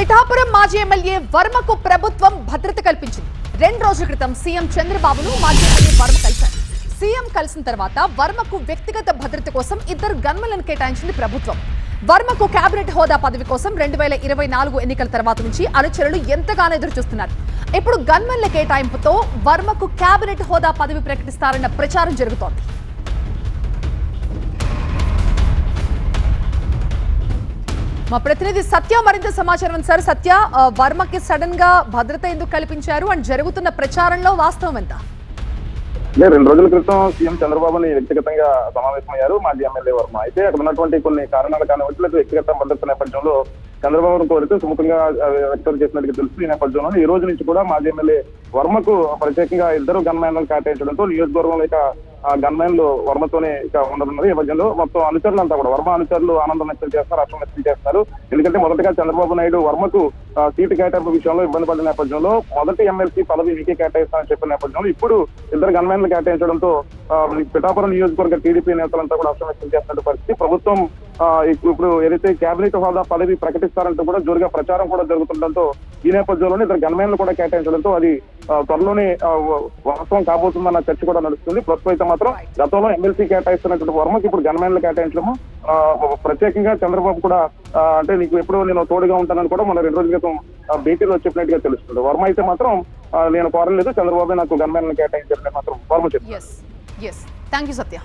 పిఠాపురం మాజీ ఎమ్మెల్యే వర్మకు ప్రభుత్వం భద్రత కల్పించింది. 2 రోజుల క్రితం సీఎం చంద్రబాబును మాజీ ఎమ్మెల్యే వర్మ కలిశారు. సీఎం కలిసిన తర్వాత వర్మకు వ్యక్తిగత భద్రత కోసం 2 గన్మెన్లను కేటాయించింది ప్రభుత్వం. వర్మకు కేబినెట్ హోదా పదవి కోసం 2024 ఎన్నికల తర్వాత నుంచి అనుచరులు ఎంతగానో ఎదురు చూస్తున్నారు. ఇప్పుడు గన్మెన్ల కేటాయింపుతో వర్మకు కేబినెట్ హోదా పదవి ప్రకటిస్తారన్న ప్రచారం జరుగుతోంది. మా ప్రతినిధి సత్య మరింత సమాచారం. సార్ సత్య, వర్మకి సడన్ గా భద్రత ఎందుకు కల్పించారు అండ్ జరుగుతున్న ప్రచారంలో వాస్తవం ఎంత? 2 రోజుల క్రితం సీఎం చంద్రబాబుని వ్యక్తిగతంగా సమావేశమయ్యారు మాజీ ఎమ్మెల్యే వర్మ. అయితే అక్కడ ఉన్నటువంటి కొన్ని కారణాలు కానివ్వచ్చు, వ్యక్తిగత భద్రత నేపథ్యంలో చంద్రబాబును కోరితే సుముఖంగా వ్యక్తం చేసినట్టుగా తెలుసు. ఈ నేపథ్యంలో ఈ రోజు నుంచి కూడా మాజీ ఎమ్మెల్యే వర్మకు ప్రత్యేకంగా 2 గన్మెన్లను కేటాయించడంతో నియోజకవర్గంలో ఇక గన్మెన్లు వర్మతోనే ఇక ఉండనున్నది. ఈ మధ్యలో మొత్తం అనుచరులంతా కూడా వర్మ అనుచరులు ఆనందం వ్యక్తం చేస్తున్నారు, హర్షం వ్యక్తం చేస్తున్నారు. ఎందుకంటే మొదటగా చంద్రబాబు నాయుడు వర్మకు సీటు కేటాయింపు విషయంలో ఇబ్బంది పడిన నేపథ్యంలో మొదటి ఎమ్మెల్సీ పదవి నీకే కేటాయిస్తానని చెప్పిన నేపథ్యంలో ఇప్పుడు 2 గన్మెన్లు కేటాయించడంతో పిఠాపురం నియోజకవర్గ టీడీపీ నేతలంతా కూడా హర్షం వ్యక్తం చేస్తున్న పరిస్థితి. ప్రభుత్వం ఇప్పుడు ఏదైతే కేబినెట్ హోదా పదవి ప్రకటిస్తారంటూ కూడా జోరుగా ప్రచారం కూడా జరుగుతుండటంతో ఈ నేపథ్యంలోనే 2 గన్మెన్లు కూడా కేటాయించడంతో అది త్వరలోనే వాస్తవం కాబోతుందన్న చర్చ కూడా నడుస్తుంది. ప్రస్తుతం అయితే మాత్రం గతంలో ఎమ్మెల్సీ కేటాయిస్తున్నటువంటి వర్మకి ఇప్పుడు గన్మెన్లు కేటాయించడము ప్రత్యేకంగా చంద్రబాబు కూడా అంటే నీకు ఎప్పుడు నేను తోడుగా ఉంటానని కూడా మన 2 రోజుల క్రితం భేటీలో చెప్పినట్టుగా తెలుస్తుంది. వర్మ అయితే మాత్రం నేను కోరలేదు, చంద్రబాబు నాకు గన్మెన్లు కేటాయించారని మాత్రం వర్మ చెప్తారు. Thank you Satya.